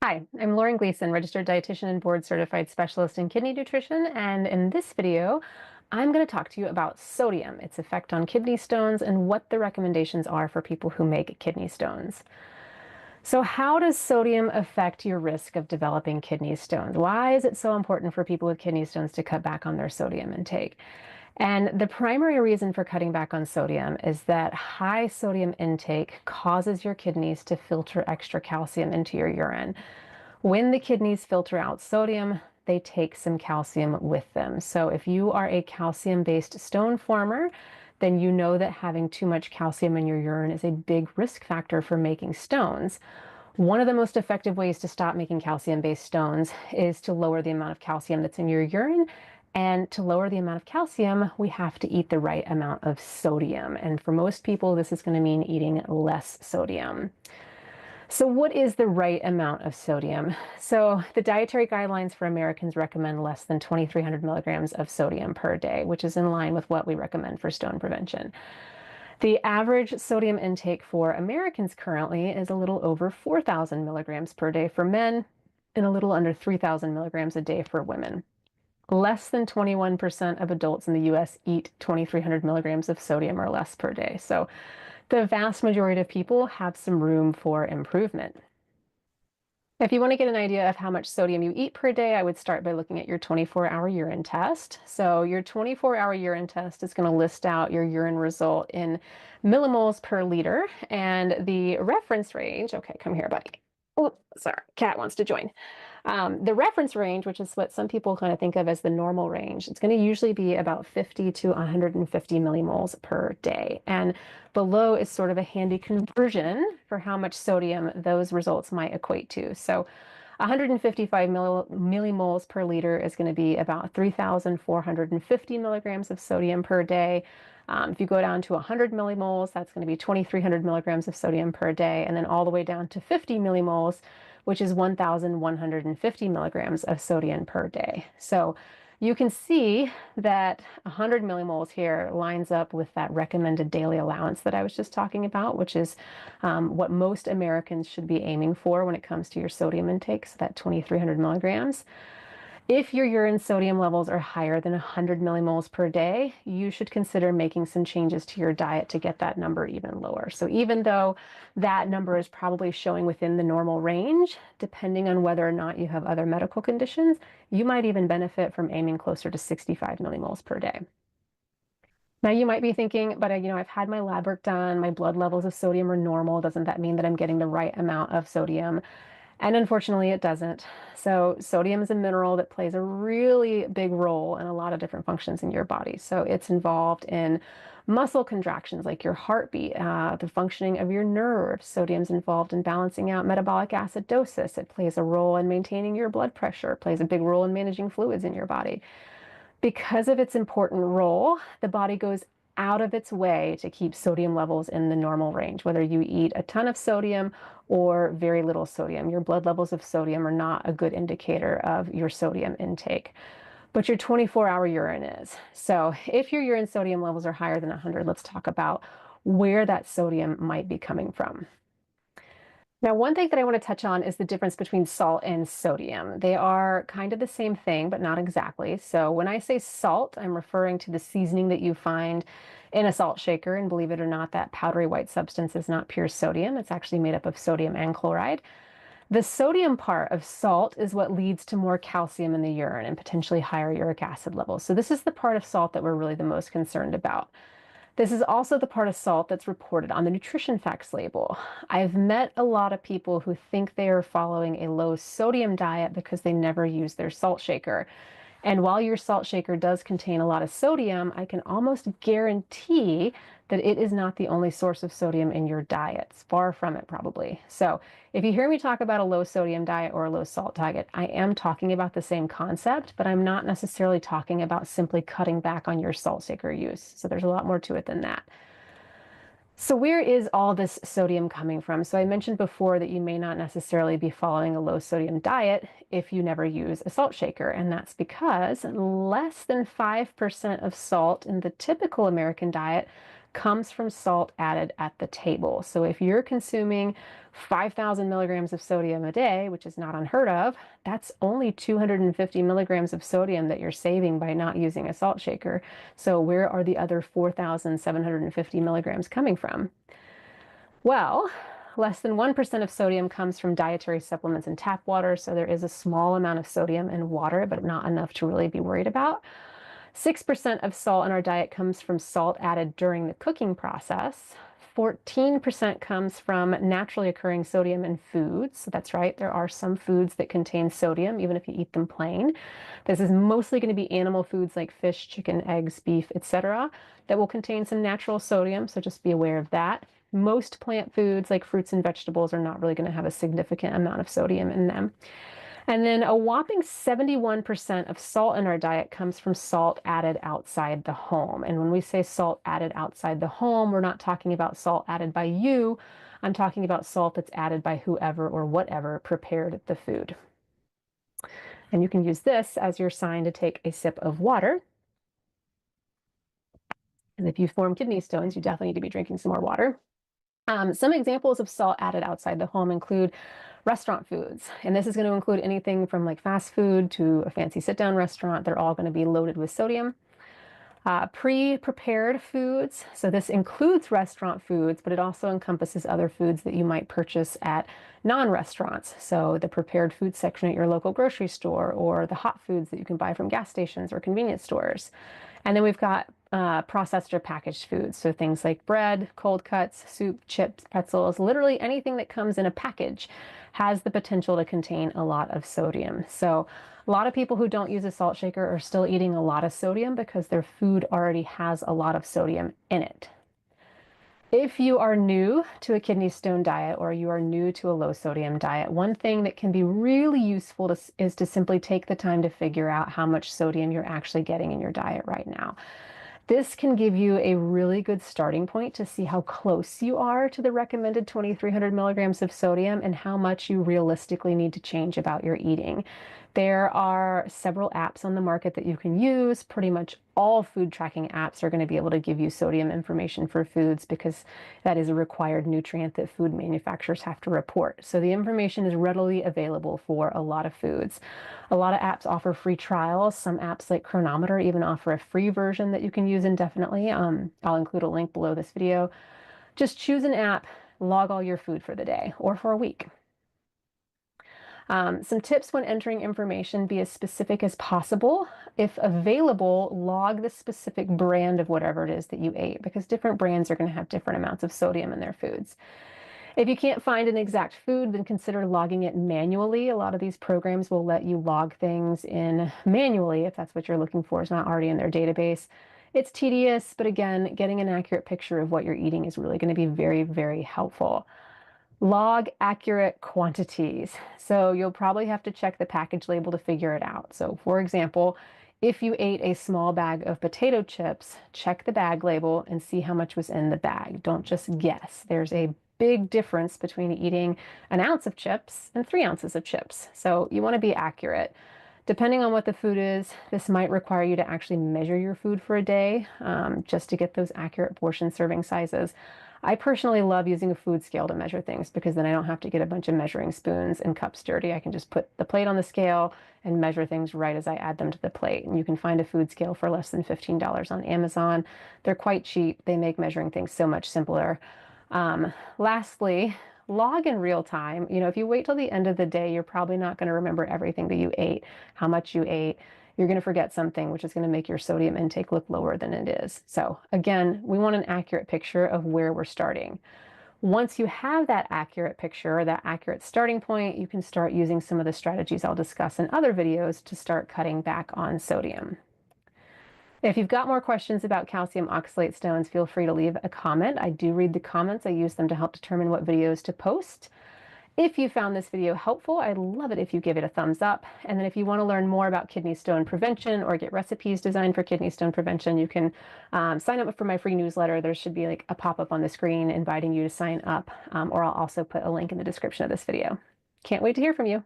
Hi, I'm Lauren Gleason, registered dietitian and board certified specialist in kidney nutrition. And in this video, I'm going to talk to you about sodium, its effect on kidney stones, and what the recommendations are for people who make kidney stones. So how does sodium affect your risk of developing kidney stones? Why is it so important for people with kidney stones to cut back on their sodium intake? And the primary reason for cutting back on sodium is that high sodium intake causes your kidneys to filter extra calcium into your urine. When the kidneys filter out sodium, they take some calcium with them. So if you are a calcium-based stone former, then you know that having too much calcium in your urine is a big risk factor for making stones. One of the most effective ways to stop making calcium-based stones is to lower the amount of calcium that's in your urine. And to lower the amount of calcium, we have to eat the right amount of sodium. And for most people, this is going to mean eating less sodium. So what is the right amount of sodium? So the dietary guidelines for Americans recommend less than 2,300 milligrams of sodium per day, which is in line with what we recommend for stone prevention. The average sodium intake for Americans currently is a little over 4,000 milligrams per day for men and a little under 3,000 milligrams a day for women. Less than 21% of adults in the US eat 2,300 milligrams of sodium or less per day. So the vast majority of people have some room for improvement. If you want to get an idea of how much sodium you eat per day, I would start by looking at your 24-hour urine test. So your 24-hour urine test is going to list out your urine result in millimoles per liter, and the reference range, okay, come here, buddy. Oh, sorry, cat wants to join. The reference range, which is what some people kind of think of as the normal range, it's going to usually be about 50 to 150 millimoles per day. And below is sort of a handy conversion for how much sodium those results might equate to. So 155 millimoles per liter is going to be about 3,450 milligrams of sodium per day. If you go down to 100 millimoles, that's going to be 2,300 milligrams of sodium per day. And then all the way down to 50 millimoles, which is 1,150 milligrams of sodium per day. So you can see that 100 millimoles here lines up with that recommended daily allowance that I was just talking about, which is what most Americans should be aiming for when it comes to your sodium intake, so that 2,300 milligrams. If your urine sodium levels are higher than 100 millimoles per day, you should consider making some changes to your diet to get that number even lower. So even though that number is probably showing within the normal range, depending on whether or not you have other medical conditions, you might even benefit from aiming closer to 65 millimoles per day. Now you might be thinking, but I've had my lab work done, my blood levels of sodium are normal. Doesn't that mean that I'm getting the right amount of sodium? And unfortunately, it doesn't. So sodium is a mineral that plays a really big role in a lot of different functions in your body. So it's involved in muscle contractions like your heartbeat, the functioning of your nerves. Sodium's involved in balancing out metabolic acidosis. It plays a role in maintaining your blood pressure. It plays a big role in managing fluids in your body. Because of its important role, the body goes out of its way to keep sodium levels in the normal range, whether you eat a ton of sodium or very little sodium. Your blood levels of sodium are not a good indicator of your sodium intake, but your 24-hour urine is. So if your urine sodium levels are higher than 100, let's talk about where that sodium might be coming from. Now, one thing that I want to touch on is the difference between salt and sodium. They are kind of the same thing, but not exactly. So when I say salt, I'm referring to the seasoning that you find in a salt shaker. And believe it or not, that powdery white substance is not pure sodium. It's actually made up of sodium and chloride. The sodium part of salt is what leads to more calcium in the urine and potentially higher uric acid levels. So this is the part of salt that we're really the most concerned about. This is also the part of salt that's reported on the nutrition facts label. I've met a lot of people who think they are following a low sodium diet because they never use their salt shaker. And while your salt shaker does contain a lot of sodium, I can almost guarantee that it is not the only source of sodium in your diet. It's far from it, probably. So if you hear me talk about a low sodium diet or a low salt diet, I am talking about the same concept, but I'm not necessarily talking about simply cutting back on your salt shaker use. So there's a lot more to it than that. So where is all this sodium coming from? So I mentioned before that you may not necessarily be following a low sodium diet if you never use a salt shaker. And that's because less than 5% of salt in the typical American diet comes from salt added at the table. So if you're consuming 5,000 milligrams of sodium a day, which is not unheard of, that's only 250 milligrams of sodium that you're saving by not using a salt shaker. So where are the other 4,750 milligrams coming from? Well, less than 1% of sodium comes from dietary supplements and tap water, so there is a small amount of sodium in water, but not enough to really be worried about. 6% of salt in our diet comes from salt added during the cooking process. 14% comes from naturally occurring sodium in foods. So that's right, there are some foods that contain sodium, even if you eat them plain. This is mostly going to be animal foods like fish, chicken, eggs, beef, etc., that will contain some natural sodium, so just be aware of that. Most plant foods like fruits and vegetables are not really going to have a significant amount of sodium in them. And then a whopping 71% of salt in our diet comes from salt added outside the home. And when we say salt added outside the home, we're not talking about salt added by you. I'm talking about salt that's added by whoever or whatever prepared the food. And you can use this as your sign to take a sip of water. And if you form kidney stones, you definitely need to be drinking some more water. Some examples of salt added outside the home include restaurant foods. And this is going to include anything from like fast food to a fancy sit-down restaurant. They're all going to be loaded with sodium. Pre-prepared foods. So this includes restaurant foods, but it also encompasses other foods that you might purchase at non-restaurants. So the prepared food section at your local grocery store, or the hot foods that you can buy from gas stations or convenience stores. And then we've got processed or packaged foods. So things like bread, cold cuts, soup, chips, pretzels, literally anything that comes in a package has the potential to contain a lot of sodium. So a lot of people who don't use a salt shaker are still eating a lot of sodium because their food already has a lot of sodium in it. If you are new to a kidney stone diet or you are new to a low sodium diet, one thing that can be really useful is to simply take the time to figure out how much sodium you're actually getting in your diet right now. This can give you a really good starting point to see how close you are to the recommended 2,300 milligrams of sodium and how much you realistically need to change about your eating. There are several apps on the market that you can use. Pretty much all food tracking apps are going to be able to give you sodium information for foods because that is a required nutrient that food manufacturers have to report. So the information is readily available for a lot of foods. A lot of apps offer free trials. Some apps like Chronometer even offer a free version that you can use indefinitely. I'll include a link below this video. Just choose an app, log all your food for the day or for a week. Some tips when entering information: be as specific as possible. If available, log the specific brand of whatever it is that you ate, because different brands are going to have different amounts of sodium in their foods. If you can't find an exact food, then consider logging it manually. A lot of these programs will let you log things in manually if that's what you're looking for, is not already in their database. It's tedious, but again, getting an accurate picture of what you're eating is really going to be very, very helpful. Log accurate quantities. So you'll probably have to check the package label to figure it out. So for example, if you ate a small bag of potato chips, check the bag label and see how much was in the bag. Don't just guess. There's a big difference between eating an ounce of chips and 3 ounces of chips. So you want to be accurate. Depending on what the food is, this might require you to actually measure your food for a day just to get those accurate portion serving sizes. I personally love using a food scale to measure things because then I don't have to get a bunch of measuring spoons and cups dirty. I can just put the plate on the scale and measure things right as I add them to the plate. And you can find a food scale for less than $15 on Amazon. They're quite cheap. They make measuring things so much simpler. Lastly, log in real time. You know, if you wait till the end of the day, you're probably not going to remember everything that you ate, how much you ate. You're going to forget something, which is going to make your sodium intake look lower than it is. So again, we want an accurate picture of where we're starting. Once you have that accurate picture, or that accurate starting point, you can start using some of the strategies I'll discuss in other videos to start cutting back on sodium. If you've got more questions about calcium oxalate stones, feel free to leave a comment. I do read the comments. I use them to help determine what videos to post. If you found this video helpful, I'd love it if you give it a thumbs up. And then if you want to learn more about kidney stone prevention or get recipes designed for kidney stone prevention, you can sign up for my free newsletter. There should be like a pop-up on the screen inviting you to sign up, or I'll also put a link in the description of this video. Can't wait to hear from you.